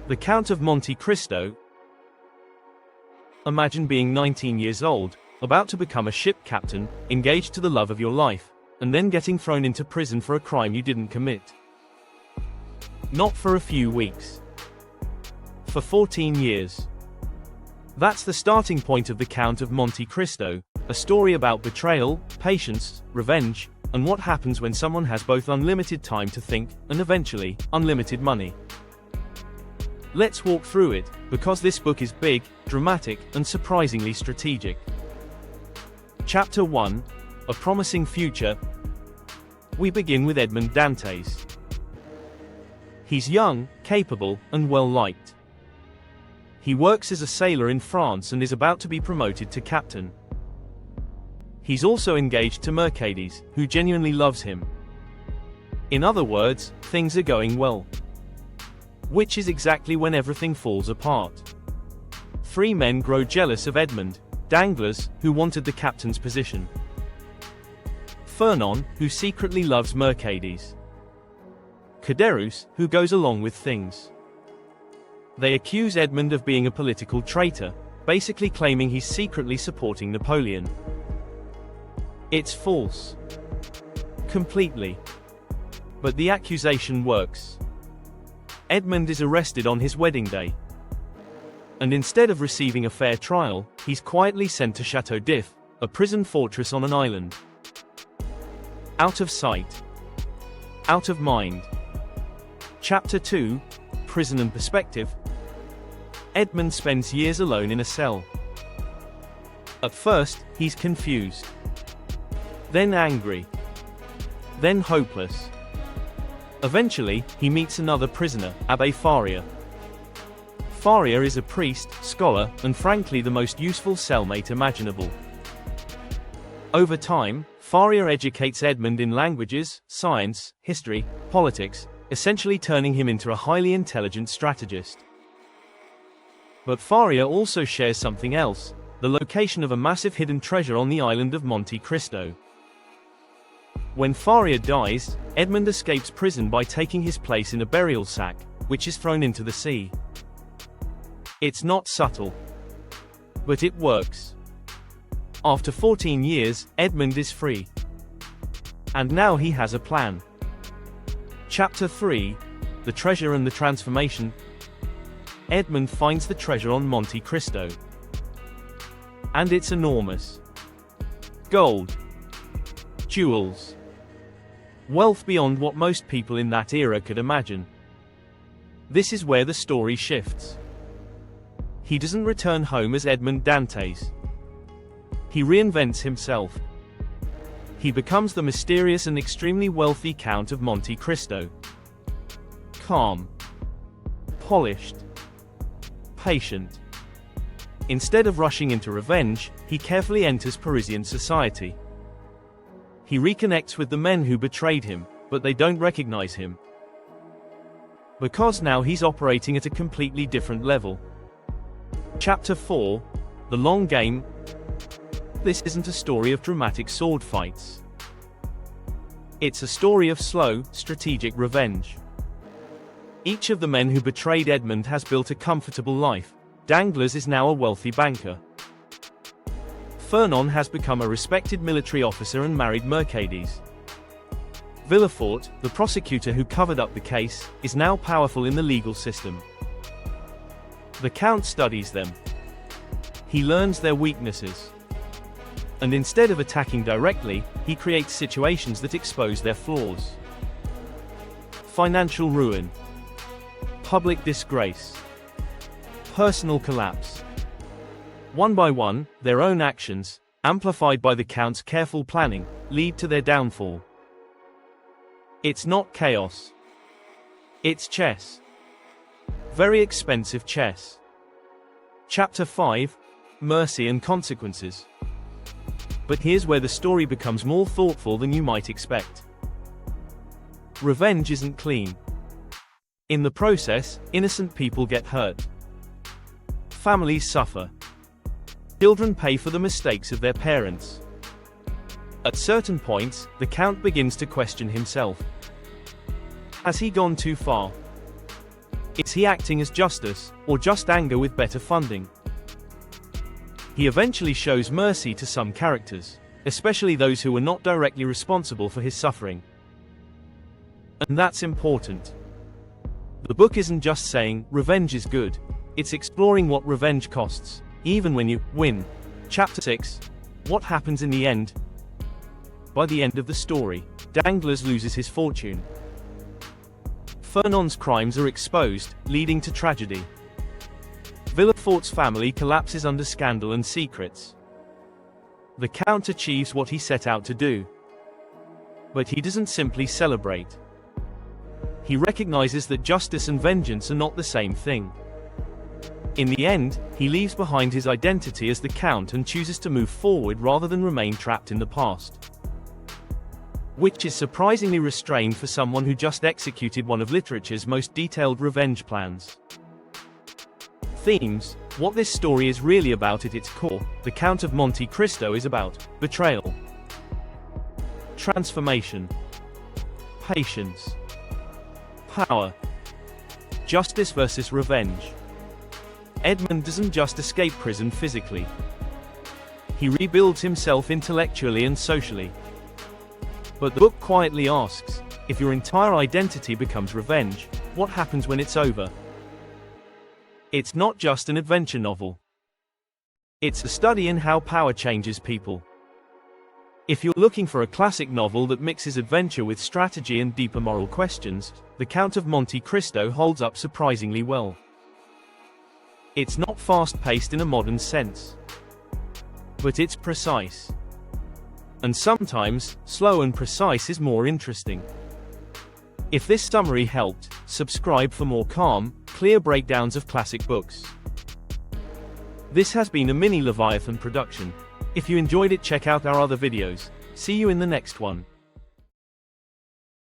The Count of Monte Cristo. Imagine being 19 years old, about to become a ship captain, engaged to the love of your life, and then getting thrown into prison for a crime you didn't commit. Not for a few weeks. For 14 years. That's the starting point of The Count of Monte Cristo, a story about betrayal, patience, revenge, and what happens when someone has both unlimited time to think, and eventually, unlimited money. Let's walk through it, because this book is big, dramatic, and surprisingly strategic. Chapter 1. A Promising Future. We begin with Edmond Dantès. He's young, capable, and well-liked. He works as a sailor in France and is about to be promoted to captain. He's also engaged to Mercedes, who genuinely loves him. In other words, things are going well. Which is exactly when everything falls apart. Three men grow jealous of Edmond: Danglars, who wanted the captain's position; Fernand, who secretly loves Mercedes; Caderousse, who goes along with things. They accuse Edmond of being a political traitor, basically claiming he's secretly supporting Napoleon. It's false. Completely. But the accusation works. Edmond is arrested on his wedding day. And instead of receiving a fair trial, he's quietly sent to Chateau d'If, a prison fortress on an island. Out of sight. Out of mind. Chapter 2. Prison and Perspective. Edmond spends years alone in a cell. At first, he's confused. Then angry. Then hopeless. Eventually, he meets another prisoner, Abbé Faria. Faria is a priest, scholar, and frankly the most useful cellmate imaginable. Over time, Faria educates Edmond in languages, science, history, politics, essentially turning him into a highly intelligent strategist. But Faria also shares something else: the location of a massive hidden treasure on the island of Monte Cristo. When Faria dies, Edmond escapes prison by taking his place in a burial sack, which is thrown into the sea. It's not subtle. But it works. After 14 years, Edmond is free. And now he has a plan. Chapter 3. The Treasure and the Transformation. Edmond finds the treasure on Monte Cristo. And it's enormous. Gold. Jewels. Wealth beyond what most people in that era could imagine. This is where the story shifts. He doesn't return home as Edmond Dantès. He reinvents himself. He becomes the mysterious and extremely wealthy Count of Monte Cristo. Calm. Polished. Patient. Instead of rushing into revenge, he carefully enters Parisian society. He reconnects with the men who betrayed him, but they don't recognize him. Because now he's operating at a completely different level. Chapter 4. The Long Game. This isn't a story of dramatic sword fights. It's a story of slow, strategic revenge. Each of the men who betrayed Edmond has built a comfortable life. Danglars is now a wealthy banker. Fernand has become a respected military officer and married Mercedes. Villefort, the prosecutor who covered up the case, is now powerful in the legal system. The Count studies them. He learns their weaknesses. And instead of attacking directly, he creates situations that expose their flaws. Financial ruin. Public disgrace. Personal collapse. One by one, their own actions, amplified by the Count's careful planning, lead to their downfall. It's not chaos. It's chess. Very expensive chess. Chapter 5. Mercy and Consequences. But here's where the story becomes more thoughtful than you might expect. Revenge isn't clean. In the process, innocent people get hurt. Families suffer. Children pay for the mistakes of their parents. At certain points, the Count begins to question himself. Has he gone too far? Is he acting as justice, or just anger with better funding? He eventually shows mercy to some characters, especially those who were not directly responsible for his suffering. And that's important. The book isn't just saying, revenge is good. It's exploring what revenge costs, even when you win. Chapter 6. What happens in the end? By the end of the story, Danglars loses his fortune. Fernand's crimes are exposed, leading to tragedy. Villefort's family collapses under scandal and secrets. The Count achieves what he set out to do. But he doesn't simply celebrate. He recognizes that justice and vengeance are not the same thing. In the end, he leaves behind his identity as the Count and chooses to move forward rather than remain trapped in the past. Which is surprisingly restrained for someone who just executed one of literature's most detailed revenge plans. Themes. What this story is really about at its core, The Count of Monte Cristo is about betrayal, transformation, patience, power, justice versus revenge. Edmond doesn't just escape prison physically. He rebuilds himself intellectually and socially. But the book quietly asks, if your entire identity becomes revenge, what happens when it's over? It's not just an adventure novel. It's a study in how power changes people. If you're looking for a classic novel that mixes adventure with strategy and deeper moral questions, The Count of Monte Cristo holds up surprisingly well. It's not fast-paced in a modern sense. But it's precise. And sometimes, slow and precise is more interesting. If this summary helped, subscribe for more calm, clear breakdowns of classic books. This has been a mini Leviathan production. If you enjoyed it, check out our other videos. See you in the next one.